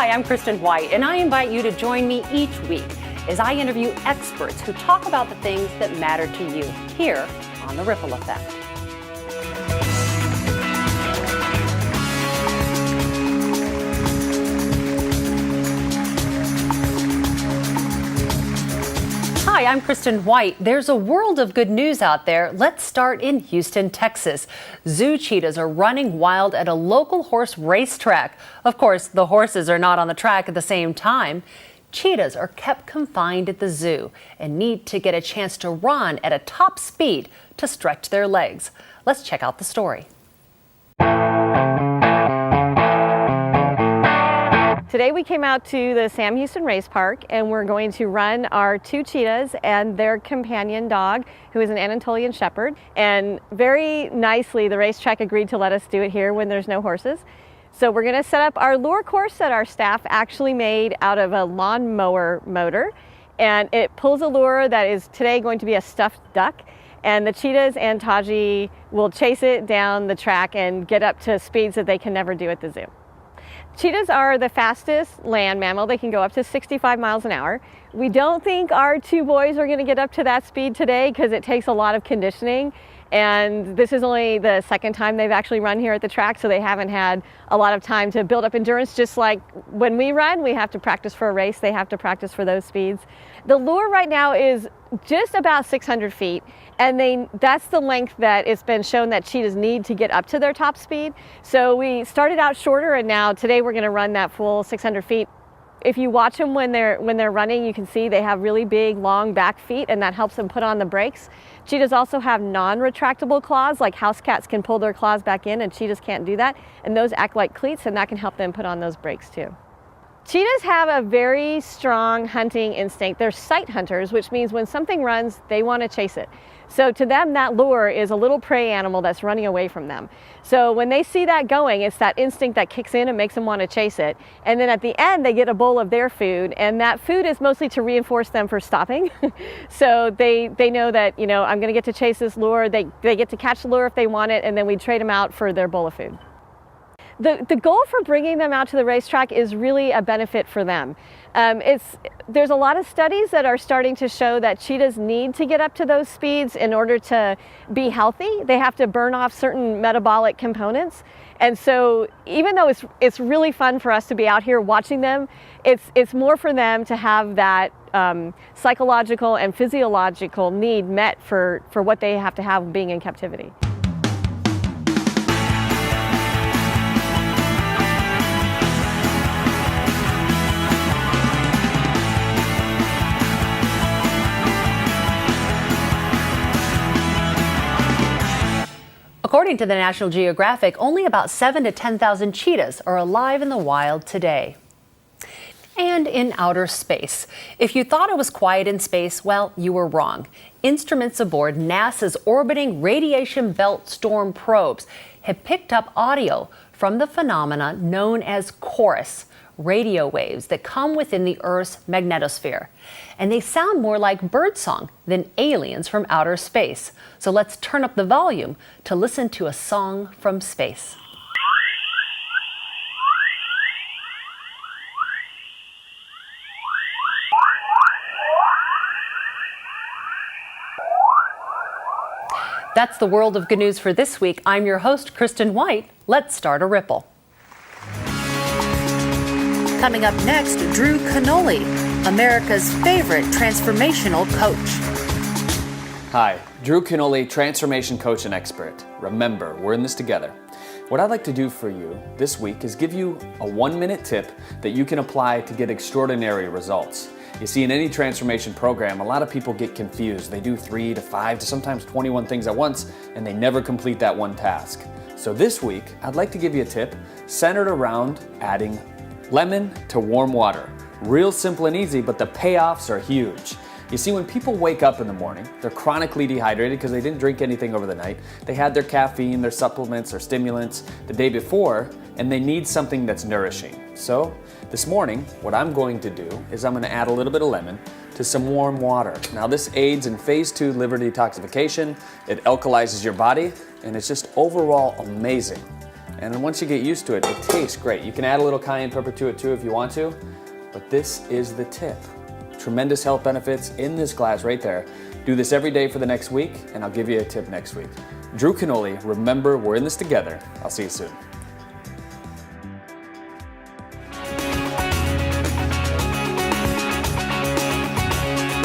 Hi, I'm Kristen White, and I invite you to join me each week as I interview experts who talk about the things that matter to you here on The Ripple Effect. Hi, I'm Kristen White. There's a world of good news out there. Let's start in Houston, Texas. Zoo cheetahs are running wild at a local horse racetrack. Of course, the horses are not on the track at the same time. Cheetahs are kept confined at the zoo and need to get a chance to run at a top speed to stretch their legs. Let's check out the story. Today we came out to the Sam Houston Race Park and we're going to run our two cheetahs and their companion dog, who is an Anatolian Shepherd. And very nicely, the racetrack agreed to let us do it here when there's no horses. So we're going to set up our lure course that our staff actually made out of a lawnmower motor. And it pulls a lure that is today going to be a stuffed duck. And the cheetahs and Taji will chase it down the track and get up to speeds that they can never do at the zoo. Cheetahs are the fastest land mammal. They can go up to 65 miles an hour. We don't think our two boys are going to get up to that speed today because it takes a lot of conditioning. And this is only the second time they've actually run here at the track, so they haven't had a lot of time to build up endurance. Just like when we run, we have to practice for a race. They have to practice for those speeds. The lure right now is just about 600 feet. And that's the length that it's been shown that cheetahs need to get up to their top speed. So we started out shorter, and now today we're going to run that full 600 feet. If you watch them when they're running, you can see they have really big, long back feet, and that helps them put on the brakes. Cheetahs also have non-retractable claws, like house cats can pull their claws back in, and cheetahs can't do that. And those act like cleats, and that can help them put on those brakes too. Cheetahs have a very strong hunting instinct. They're sight hunters, which means when something runs, they want to chase it. So to them, that lure is a little prey animal that's running away from them. So when they see that going, it's that instinct that kicks in and makes them want to chase it. And then at the end, they get a bowl of their food, and that food is mostly to reinforce them for stopping. So they know that, you know, I'm going to get to chase this lure. They get to catch the lure if they want it, and then we trade them out for their bowl of food. The goal for bringing them out to the racetrack is really a benefit for them. There's a lot of studies that are starting to show that cheetahs need to get up to those speeds in order to be healthy. They have to burn off certain metabolic components. And so even though it's really fun for us to be out here watching them, it's more for them to have that psychological and physiological need met for what they have to have being in captivity. According to the National Geographic, only about 7,000 to 10,000 cheetahs are alive in the wild today. And in outer space. If you thought it was quiet in space, well, you were wrong. Instruments aboard NASA's orbiting radiation belt storm probes have picked up audio from the phenomena known as chorus, radio waves that come within the Earth's magnetosphere. And they sound more like birdsong than aliens from outer space. So let's turn up the volume to listen to a song from space. That's the world of good news for this week. I'm your host, Kristen White. Let's start a ripple. Coming up next, Drew Canole, America's favorite transformational coach. Hi, Drew Canole, transformation coach and expert. Remember, we're in this together. What I'd like to do for you this week is give you a 1-minute tip that you can apply to get extraordinary results. You see, in any transformation program, a lot of people get confused. They do 3 to 5 to sometimes 21 things at once, and they never complete that one task. So this week, I'd like to give you a tip centered around adding lemon to warm water. Real simple and easy, but the payoffs are huge. You see, when people wake up in the morning, they're chronically dehydrated because they didn't drink anything over the night. They had their caffeine, their supplements, or stimulants the day before, and they need something that's nourishing. So this morning, what I'm going to do is I'm going to add a little bit of lemon to some warm water. Now this aids in phase 2 liver detoxification, it alkalizes your body, and it's just overall amazing. And then once you get used to it, it tastes great. You can add a little cayenne pepper to it too if you want to, but this is the tip. Tremendous health benefits in this glass right there. Do this every day for the next week, and I'll give you a tip next week. Drew Canoli, remember, we're in this together. I'll see you soon.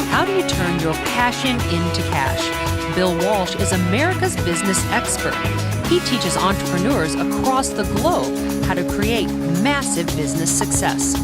How do you turn your passion into cash? Bill Walsh is America's business expert. He teaches entrepreneurs across the globe how to create massive business success.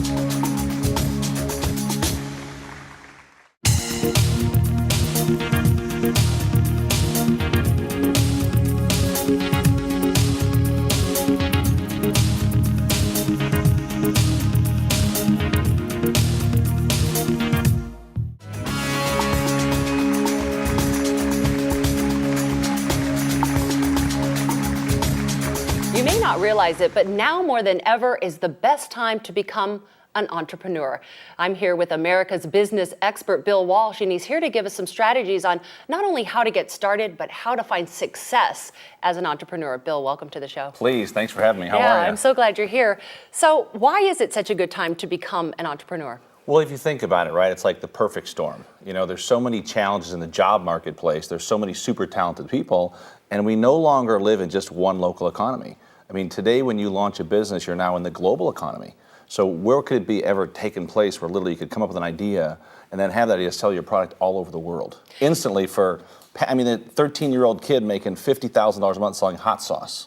You may not realize it, but now more than ever is the best time to become an entrepreneur. I'm here with America's business expert, Bill Walsh, and he's here to give us some strategies on not only how to get started, but how to find success as an entrepreneur. Bill, welcome to the show. Please, thanks for having me. How are you? I'm so glad you're here. So why is it such a good time to become an entrepreneur? Well, if you think about it, right, it's like the perfect storm. You know, there's so many challenges in the job marketplace. There's so many super talented people, and we no longer live in just one local economy. I mean, today when you launch a business, you're now in the global economy. So where could it be ever taken place where literally you could come up with an idea and then have that idea sell your product all over the world? Instantly for, I mean, a 13-year-old kid making $50,000 a month selling hot sauce.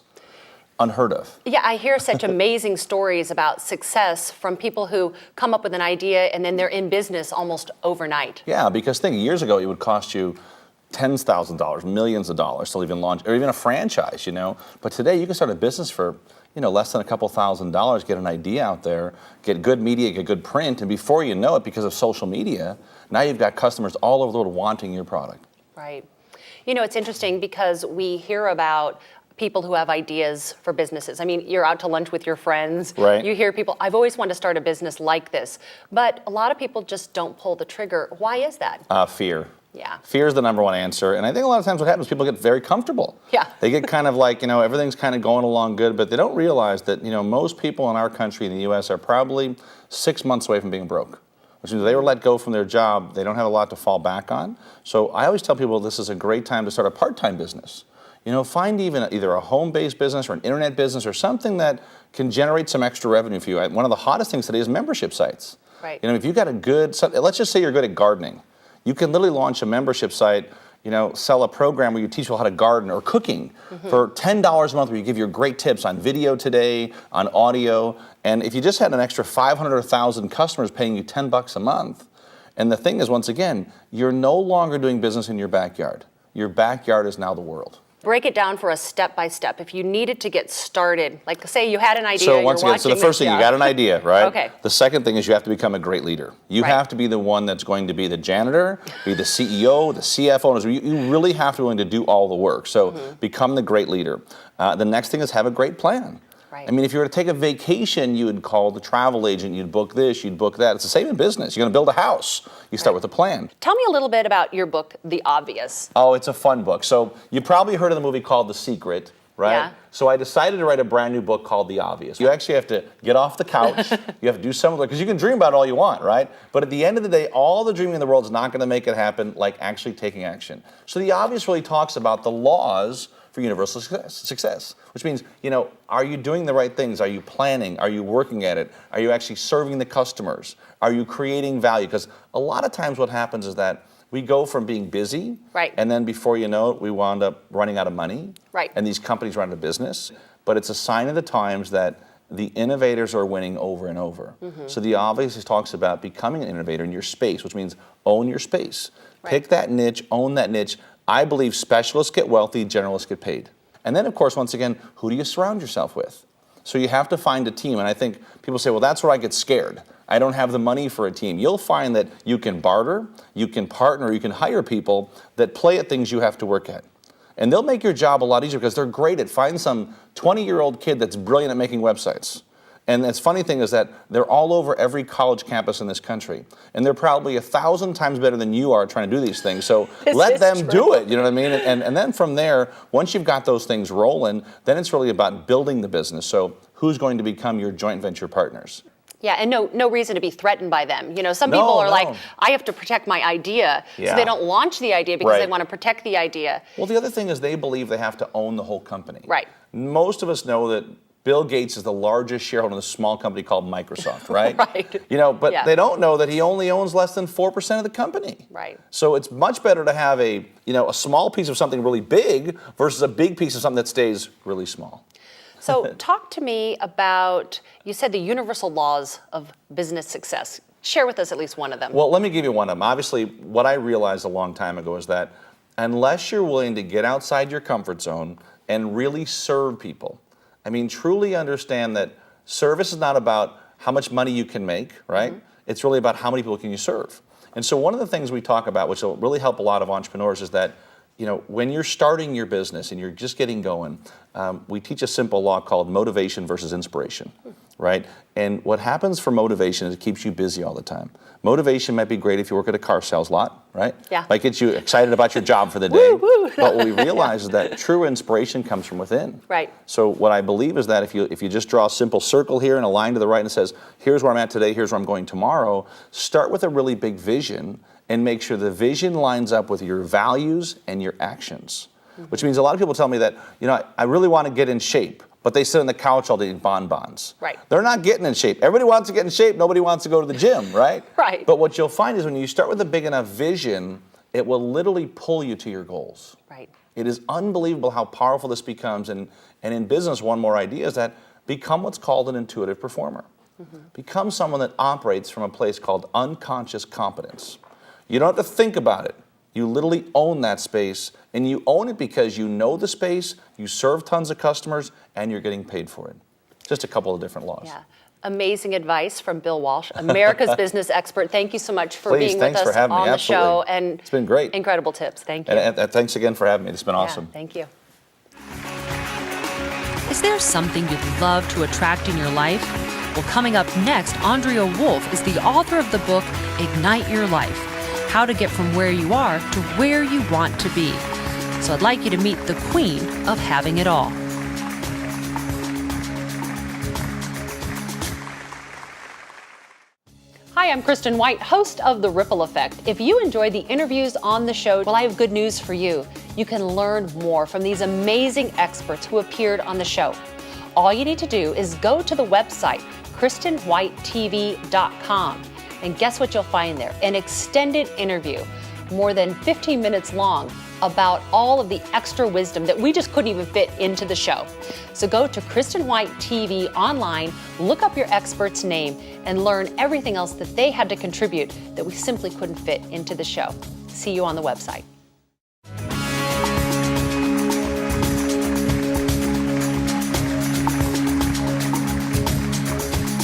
Unheard of. Yeah, I hear such amazing stories about success from people who come up with an idea and then they're in business almost overnight. Yeah, because think, years ago it would cost you $10,000, millions of dollars to even launch, or even a franchise, you know. But today you can start a business for, you know, less than a couple $1,000s, get an idea out there, get good media, get good print, and before you know it, because of social media, now you've got customers all over the world wanting your product. Right. You know, it's interesting because we hear about people who have ideas for businesses. I mean, you're out to lunch with your friends. Right. You hear people, I've always wanted to start a business like this. But a lot of people just don't pull the trigger. Why is that? Fear. Yeah. Fear is the number one answer. And I think a lot of times what happens, people get very comfortable. Yeah. They get kind of like, you know, everything's kind of going along good, but they don't realize that, you know, most people in our country, in the U.S., are probably 6 months away from being broke. Which means they were let go from their job, they don't have a lot to fall back on. So I always tell people this is a great time to start a part-time business. You know, find either a home-based business or an internet business or something that can generate some extra revenue for you. One of the hottest things today is membership sites. Right. You know, if you've got a good, let's just say you're good at gardening. You can literally launch a membership site, you know, sell a program where you teach people how to garden or cooking for $10 a month, where you give your great tips on video today, on audio. And if you just had an extra 500 or 1,000 customers paying you $10 a month, and the thing is, once again, you're no longer doing business in your backyard. Your backyard is now the world. Break it down for us step by step. If you needed to get started, like say you had an idea, so once you're again, so the first thing, you got an idea, right? Okay. The second thing is you have to become a great leader. You have to be the one that's going to be the janitor, be the CEO, the CFO. You really have to be willing to do all the work. So become the great leader. The next thing is have a great plan. Right. I mean, if you were to take a vacation, you would call the travel agent, you'd book this, you'd book that. It's the same in business. You're going to build a house. You start with a plan. Tell me a little bit about your book, The Obvious. Oh, it's a fun book. So you probably heard of the movie called The Secret, right? Yeah. So I decided to write a brand new book called The Obvious. You actually have to get off the couch. You have to do something, because you can dream about all you want, right? But at the end of the day, all the dreaming in the world is not going to make it happen like actually taking action. So The Obvious really talks about the laws for universal success, which means, you know, are you doing the right things? Are you planning? Are you working at it? Are you actually serving the customers? Are you creating value? Because a lot of times what happens is that we go from being busy, and then before you know it, we wound up running out of money, and these companies run out of business. But it's a sign of the times that the innovators are winning over and over. So The Obvious talks about becoming an innovator in your space, which means own your space. Pick that niche, own that niche. I believe specialists get wealthy, generalists get paid. And then, of course, once again, who do you surround yourself with? So you have to find a team. And I think people say, well, that's where I get scared. I don't have the money for a team. You'll find that you can barter, you can partner, you can hire people that play at things you have to work at. And they'll make your job a lot easier because they're great at, find some 20-year-old kid that's brilliant at making websites. And the funny thing is that they're all over every college campus in this country. And they're probably 1,000 times better than you are trying to do these things. So let them do it, you know what I mean? And then from there, once you've got those things rolling, then it's really about building the business. So who's going to become your joint venture partners? Yeah, and no reason to be threatened by them. You know, some people are like, I have to protect my idea, so they don't launch the idea because they want to protect the idea. Well, the other thing is they believe they have to own the whole company. Right. Most of us know that Bill Gates is the largest shareholder in a small company called Microsoft, right? Right. You know, but they don't know that he only owns less than 4% of the company. Right. So it's much better to have a small piece of something really big versus a big piece of something that stays really small. So talk to me about, you said the universal laws of business success. Share with us at least one of them. Well, let me give you one of them. Obviously, what I realized a long time ago is that unless you're willing to get outside your comfort zone and really serve people, I mean, truly understand that service is not about how much money you can make, right? Mm-hmm. It's really about how many people can you serve. And so one of the things we talk about, which will really help a lot of entrepreneurs, is that when you're starting your business and you're just getting going, we teach a simple law called motivation versus inspiration, right? And what happens for motivation is it keeps you busy all the time. Motivation might be great if you work at a car sales lot, right? Yeah. Might get you excited about your job for the day. But what we realize is that true inspiration comes from within. Right. So what I believe is that if you just draw a simple circle here and a line to the right and it says, here's where I'm at today, here's where I'm going tomorrow, start with a really big vision and make sure the vision lines up with your values and your actions. Mm-hmm. Which means a lot of people tell me that, I really want to get in shape, but they sit on the couch all day eating bonbons. Right. They're not getting in shape. Everybody wants to get in shape. Nobody wants to go to the gym, right? Right. But what you'll find is when you start with a big enough vision, it will literally pull you to your goals. Right. It is unbelievable how powerful this becomes. And in business, one more idea is that become what's called an intuitive performer. Mm-hmm. Become someone that operates from a place called unconscious competence. You don't have to think about it. You literally own that space, and you own it because you know the space, you serve tons of customers, and you're getting paid for it. Just a couple of different laws. Yeah. Amazing advice from Bill Walsh, America's business expert. Thank you so much for being with us for on the show. And it's been great. Incredible tips. Thank you. And thanks again for having me. It's been awesome. Yeah, thank you. Is there something you'd love to attract in your life? Well, coming up next, Andrea Wolf is the author of the book, Ignite Your Life: How to Get From Where You Are to Where You Want to Be. So I'd like you to meet the queen of having it all. Hi, I'm Kristen White, host of The Ripple Effect. If you enjoyed the interviews on the show, well, I have good news for you. You can learn more from these amazing experts who appeared on the show. All you need to do is go to the website, KristenWhiteTV.com. And guess what you'll find there? An extended interview, more than 15 minutes long, about all of the extra wisdom that we just couldn't even fit into the show. So go to Kristen White TV online, look up your expert's name, and learn everything else that they had to contribute that we simply couldn't fit into the show. See you on the website.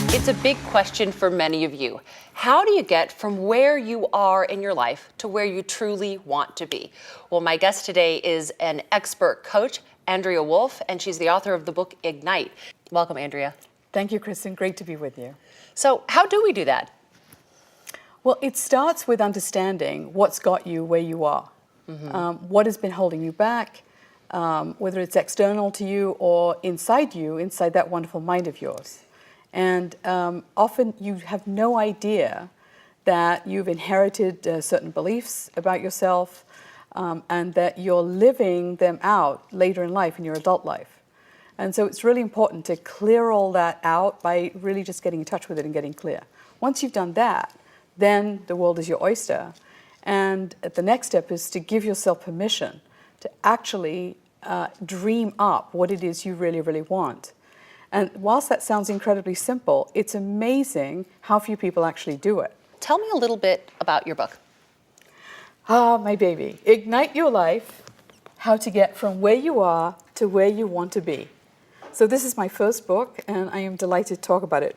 It's a big question for many of you. How do you get from where you are in your life to where you truly want to be? Well, my guest today is an expert coach, Andrea Wolf, and she's the author of the book, Ignite. Welcome, Andrea. Thank you, Kristen. Great to be with you. So how do we do that? Well, it starts with understanding what's got you where you are. Mm-hmm. What has been holding you back, whether it's external to you or inside you, inside that wonderful mind of yours. And often you have no idea that you've inherited certain beliefs about yourself and that you're living them out later in life, in your adult life. And so it's really important to clear all that out by really just getting in touch with it and getting clear. Once you've done that, then the world is your oyster. And the next step is to give yourself permission to actually dream up what it is you really, really want. And whilst that sounds incredibly simple, it's amazing how few people actually do it. Tell me a little bit about your book. Ah, my baby. Ignite Your Life: How to Get From Where You Are to Where You Want to Be. So this is my first book, and I am delighted to talk about it.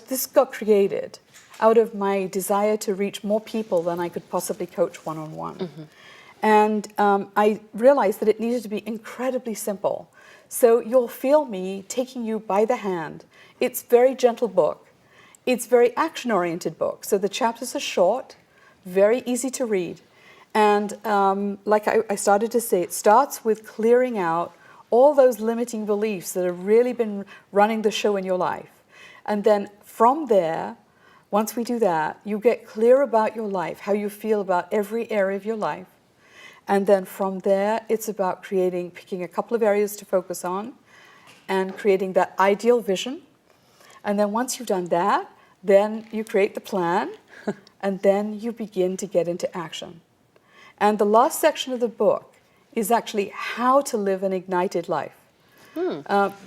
This got created out of my desire to reach more people than I could possibly coach one-on-one. Mm-hmm. And I realized that it needed to be incredibly simple. So you'll feel me taking you by the hand. It's a very gentle book. It's a very action-oriented book. So the chapters are short, very easy to read. And like I started to say, it starts with clearing out all those limiting beliefs that have really been running the show in your life. And then from there, once we do that, you get clear about your life, how you feel about every area of your life. And then from there, it's about picking a couple of areas to focus on and creating that ideal vision. And then once you've done that, then you create the plan, and then you begin to get into action. And the last section of the book is actually how to live an ignited life.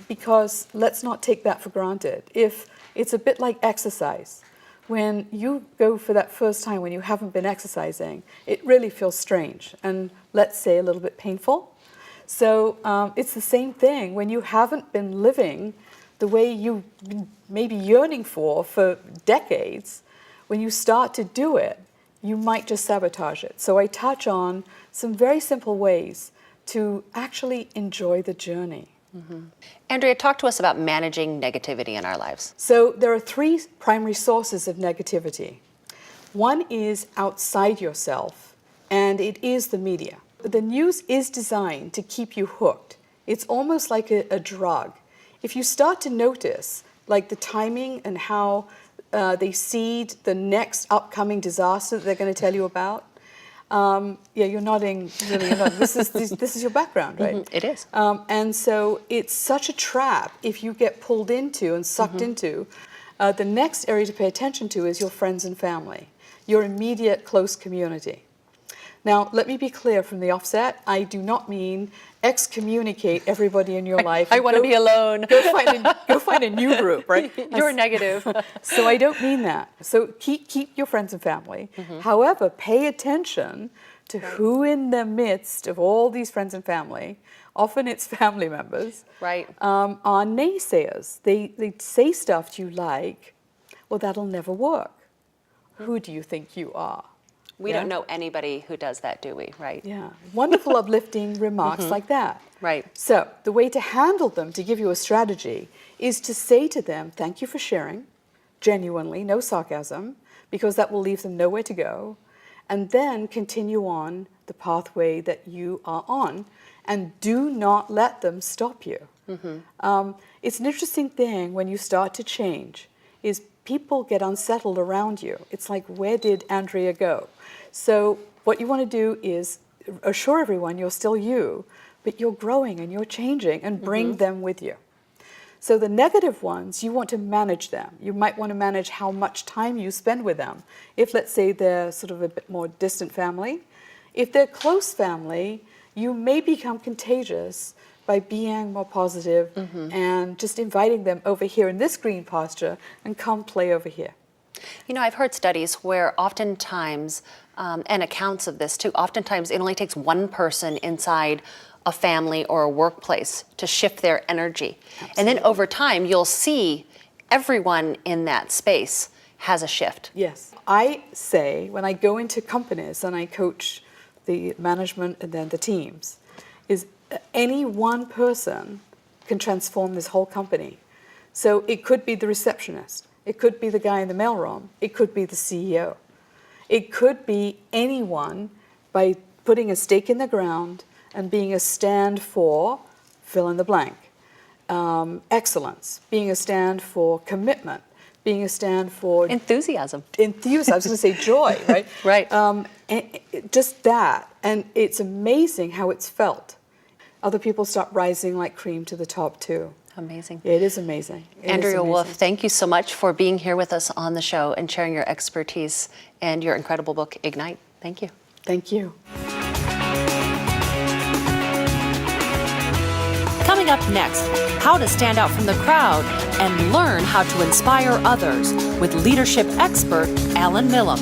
Because let's not take that for granted. If it's a bit like exercise. When you go for that first time when you haven't been exercising, it really feels strange and, let's say, a little bit painful. So it's the same thing when you haven't been living the way you've been maybe yearning for decades. When you start to do it, you might just sabotage it. So I touch on some very simple ways to actually enjoy the journey. Andrea, talk to us about managing negativity in our lives. So there are three primary sources of negativity. One is outside yourself, and it is the media. The news is designed to keep you hooked. It's almost like a drug. If you start to notice, like the timing and how they seed the next upcoming disaster that they're going to tell you about, yeah, you're nodding. Really, you're nodding. This is your background, right? It is. And so it's such a trap if you get pulled into and sucked into. The next area to pay attention to is your friends and family, your immediate close community. Now, let me be clear from the offset. I do not mean excommunicate everybody in your life. I want to be alone. Go find a new group, right? You're negative. So I don't mean that. So keep your friends and family. However, pay attention to who in the midst of all these friends and family, often it's family members, Right. Are naysayers. They say stuff you like, well, that'll never work. Who do you think you are? We don't know anybody who does that, do we? Right. Yeah, wonderful uplifting remarks like that. Right. So the way to handle them, to give you a strategy, is to say to them, thank you for sharing, genuinely, no sarcasm, because that will leave them nowhere to go, and then continue on the pathway that you are on, and do not let them stop you. It's an interesting thing when you start to change, is people get unsettled around you. It's like, where did Andrea go? So what you want to do is assure everyone you're still you, but you're growing and you're changing, and bring them with you. So the negative ones, you want to manage them. You might want to manage how much time you spend with them. If, let's say, they're sort of a bit more distant family. If they're close family, you may become contagious by being more positive and just inviting them over here in this green pasture and come play over here. You know, I've heard studies where oftentimes, and accounts of this too, oftentimes it only takes one person inside a family or a workplace to shift their energy. Absolutely. And then over time, you'll see everyone in that space has a shift. Yes. I say, when I go into companies and I coach the management and then the teams, is any one person can transform this whole company. So it could be the receptionist. It could be the guy in the mailroom. It could be the CEO. It could be anyone by putting a stake in the ground and being a stand for fill in the blank. Excellence, being a stand for commitment, being a stand for Enthusiasm. I was going to say joy, right? Right. Just that. And it's amazing how it's felt. Other people start rising like cream to the top too. Amazing. It is amazing. Andrea Wolf, thank you so much for being here with us on the show and sharing your expertise and your incredible book, Ignite. Thank you. Thank you. Coming up next, how to stand out from the crowd and learn how to inspire others with leadership expert Alan Millman.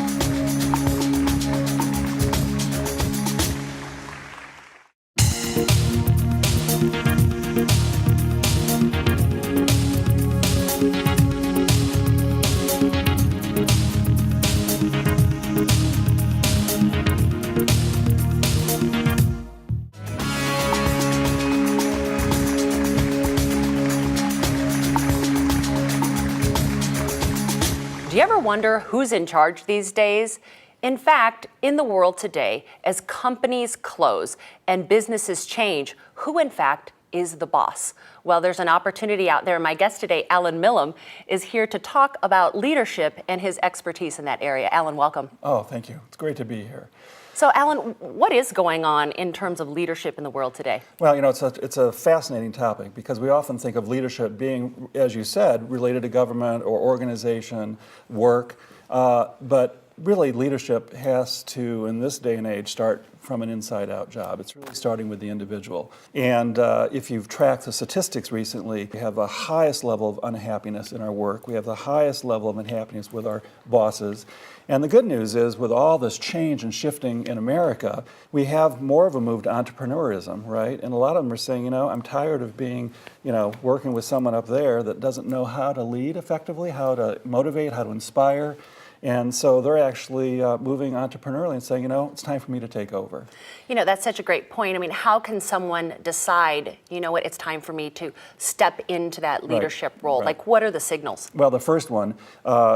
ever wonder who's in charge these days? In fact, in the world today, as companies close and businesses change, who in fact is the boss? Well, there's an opportunity out there. My guest today, Alan Millman, is here to talk about leadership and his expertise in that area. Alan, welcome. Oh, thank you. It's great to be here. So, Alan, what is going on in terms of leadership in the world today? Well, you know, it's a fascinating topic because we often think of leadership being, as you said, related to government or organization, work, but really leadership has to, in this day and age, start from an inside-out job. It's really starting with the individual. And if you've tracked the statistics recently, we have the highest level of unhappiness in our work. We have the highest level of unhappiness with our bosses. And the good news is, with all this change and shifting in America, we have more of a move to entrepreneurism, right? And a lot of them are saying, you know, I'm tired of being, you know, working with someone up there that doesn't know how to lead effectively, how to motivate, how to inspire. And so they're actually moving entrepreneurially and saying, you know, it's time for me to take over. You know, that's such a great point. I mean, how can someone decide, you know what, it's time for me to step into that leadership role? Right. Like, what are the signals? Well, the first one,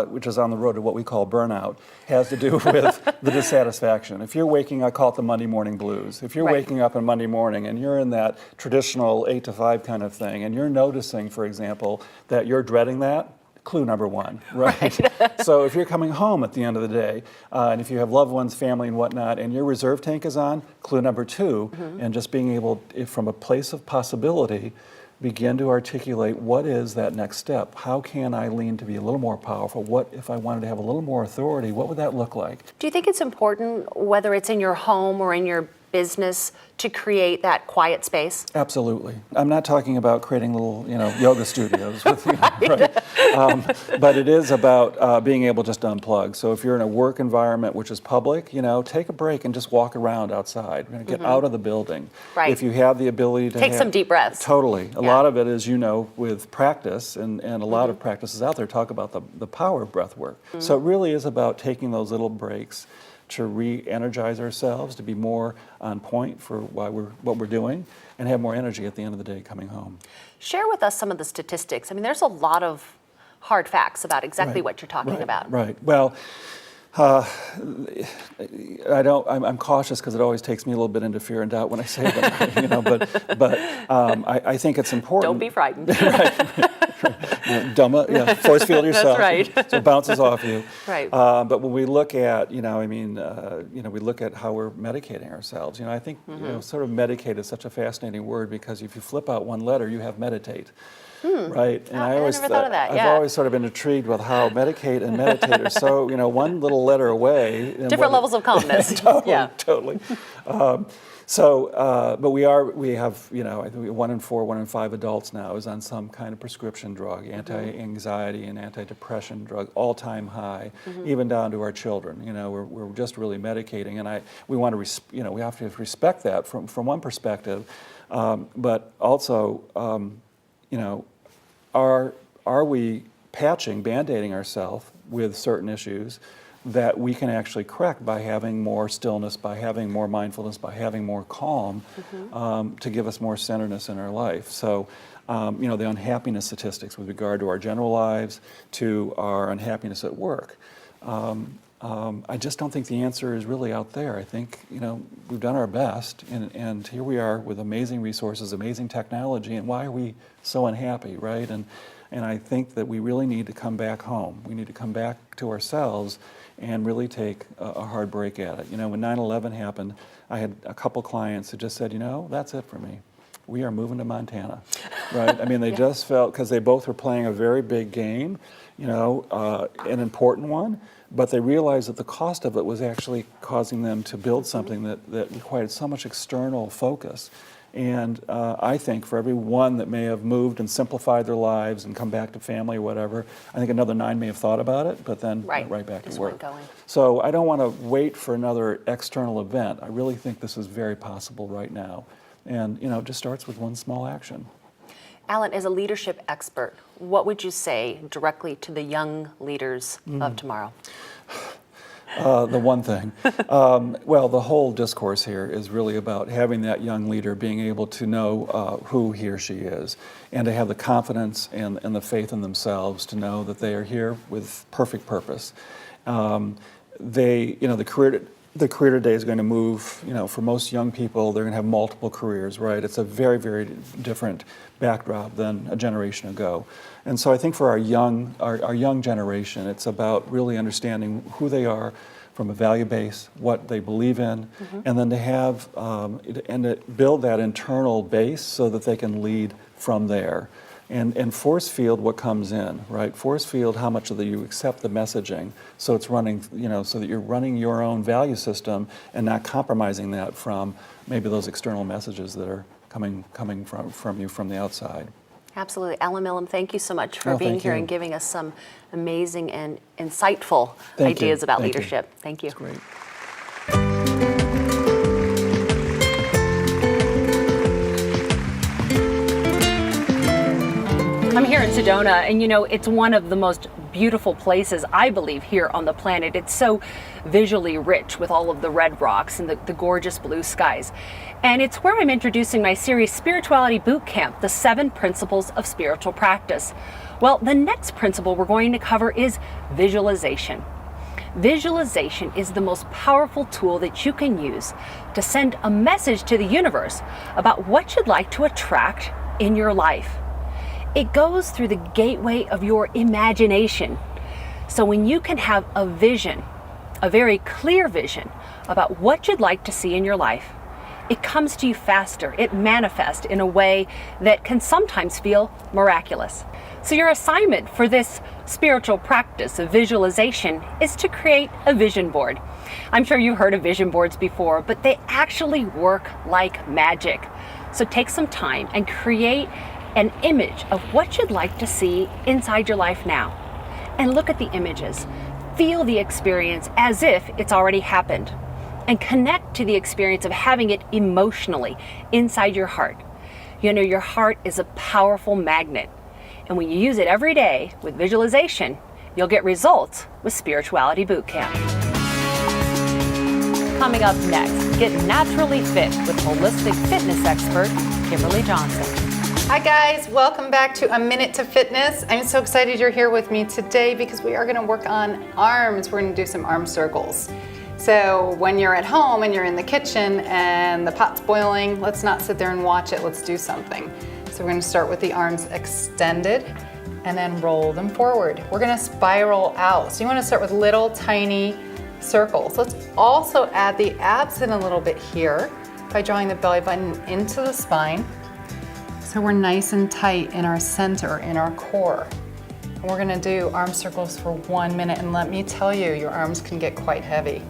which is on the road to what we call burnout, has to do with the dissatisfaction. If you're waking, I call it the Monday morning blues. If you're waking up on Monday morning and you're in that traditional 8 to 5 kind of thing, and you're noticing, for example, that you're dreading that, clue number one, right? So if you're coming home at the end of the day, and if you have loved ones, family and whatnot, and your reserve tank is on, clue number two, and just being able, from a place of possibility, begin to articulate what is that next step? How can I lean to be a little more powerful? What if I wanted to have a little more authority? What would that look like? Do you think it's important, whether it's in your home or in your business, to create that quiet space? Absolutely. I'm not talking about creating little, you know, yoga studios, with, you know, right? But it is about being able just to unplug. So if you're in a work environment which is public, you know, take a break and just walk around outside. You're gonna get out of the building. Right. If you have the ability to take some deep breaths. Totally. A lot of it is, you know, with practice, and a lot of practices out there talk about the power of breath work. So it really is about taking those little breaks to re-energize ourselves, to be more on point for what we're doing, and have more energy at the end of the day coming home. Share with us some of the statistics. I mean, there's a lot of hard facts about exactly what you're talking about. Right. Well, I'm cautious because it always takes me a little bit into fear and doubt when I say them, you know, but I think it's important. Don't be frightened. Force field yourself. That's right. So it bounces off you. Right. But when we look at, you know, I mean, you know, we look at how we're medicating ourselves. You know, I think you know, sort of medicate is such a fascinating word because if you flip out one letter, you have meditate. Right, and I always never thought of that. I've always sort of been intrigued with how medicate and meditate are so, you know, one little letter away. Different levels of calmness. Totally. But we have, you know, I think 1 in 4, 1 in 5 adults now is on some kind of prescription drug, anti-anxiety and anti-depression drug, all-time high, even down to our children. You know, we're just really medicating, and we want to, you know, we have to respect that from one perspective, but also, you know, are we patching, band-aiding ourselves with certain issues that we can actually correct by having more stillness, by having more mindfulness, by having more calm, to give us more centeredness in our life. So, you know, the unhappiness statistics with regard to our general lives, to our unhappiness at work. I just don't think the answer is really out there. I think, you know, we've done our best, and here we are with amazing resources, amazing technology, and why are we so unhappy, right? And I think that we really need to come back home. We need to come back to ourselves and really take a hard break at it. You know, when 9/11 happened, I had a couple clients who just said, you know, that's it for me. We are moving to Montana, right? I mean, they just felt, because they both were playing a very big game, you know, an important one, but they realized that the cost of it was actually causing them to build something that required so much external focus. And I think for every one that may have moved and simplified their lives and come back to family or whatever, I think another 9 may have thought about it, but then went right back to work. So I don't want to wait for another external event. I really think this is very possible right now. And, you know, it just starts with one small action. Alan, as a leadership expert, what would you say directly to the young leaders of tomorrow? the one thing. Well, the whole discourse here is really about having that young leader being able to know who he or she is, and to have the confidence and the faith in themselves to know that they are here with perfect purpose. The career today is going to move, for most young people, they're going to have multiple careers, right? It's a very, very different backdrop than a generation ago. And so I think for our young generation, it's about really understanding who they are from a value base, what they believe in, and then to have, and to build that internal base so that they can lead from there. And force field what comes in, right? Force field how much of you accept the messaging, so it's running, so that you're running your own value system and not compromising that from maybe those external messages that are coming from you from the outside. Absolutely. Alan Millman, thank you so much for being thank here you. and giving us some amazing and insightful ideas about leadership. Thank you. That's great. I'm here in Sedona, and it's one of the most beautiful places, I believe, here on the planet. It's so visually rich with all of the red rocks and the gorgeous blue skies. And it's where I'm introducing my series, Spirituality Boot Camp, the 7 Principles of Spiritual Practice. Well, the next principle we're going to cover is visualization. Visualization is the most powerful tool that you can use to send a message to the universe about what you'd like to attract in your life. It goes through the gateway of your imagination. So when you can have a vision, a very clear vision about what you'd like to see in your life, it comes to you faster. It manifests in a way that can sometimes feel miraculous. So your assignment for this spiritual practice of visualization is to create a vision board. I'm sure you've heard of vision boards before, but they actually work like magic. So take some time and create an image of what you'd like to see inside your life now. And look at the images. Feel the experience as if it's already happened. And connect to the experience of having it emotionally inside your heart. Your heart is a powerful magnet. And when you use it every day with visualization, you'll get results with Spirituality Boot Camp. Coming up next, get naturally fit with holistic fitness expert Kimberly Jonz. Hi guys, welcome back to A Minute to Fitness. I'm so excited you're here with me today because we are going to work on arms. We're going to do some arm circles. So when you're at home and you're in the kitchen and the pot's boiling, let's not sit there and watch it, let's do something. So we're going to start with the arms extended and then roll them forward. We're going to spiral out. So you want to start with little tiny circles. Let's also add the abs in a little bit here by drawing the belly button into the spine. So we're nice and tight in our center, in our core. And we're gonna do arm circles for 1 minute, and let me tell you, your arms can get quite heavy.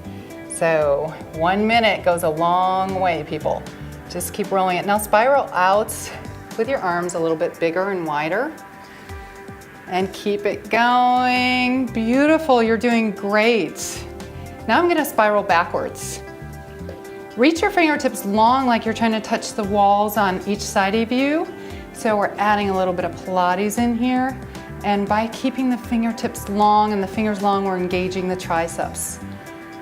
So 1 minute goes a long way, people. Just keep rolling it. Now spiral out with your arms a little bit bigger and wider. And keep it going. Beautiful, you're doing great. Now I'm gonna spiral backwards. Reach your fingertips long like you're trying to touch the walls on each side of you. So we're adding a little bit of Pilates in here. And by keeping the fingertips long and the fingers long, we're engaging the triceps.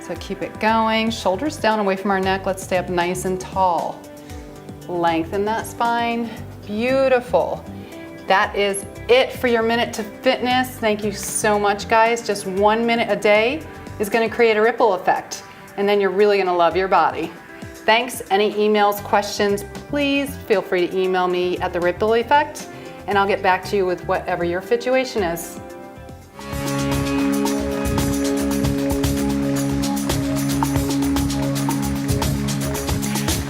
So keep it going. Shoulders down away from our neck. Let's stay up nice and tall. Lengthen that spine. Beautiful. That is it for your Minute to Fitness. Thank you so much, guys. Just 1 minute a day is going to create a ripple effect. And then you're really going to love your body. Thanks. Any emails, questions, please feel free to email me at The Ripple Effect, and I'll get back to you with whatever your situation is.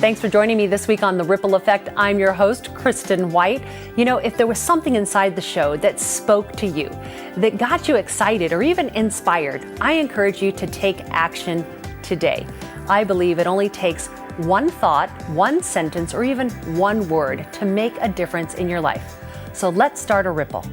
Thanks for joining me this week on The Ripple Effect. I'm your host, Kristen White. If there was something inside the show that spoke to you, that got you excited or even inspired, I encourage you to take action today. I believe it only takes one thought, one sentence, or even one word to make a difference in your life. So let's start a ripple.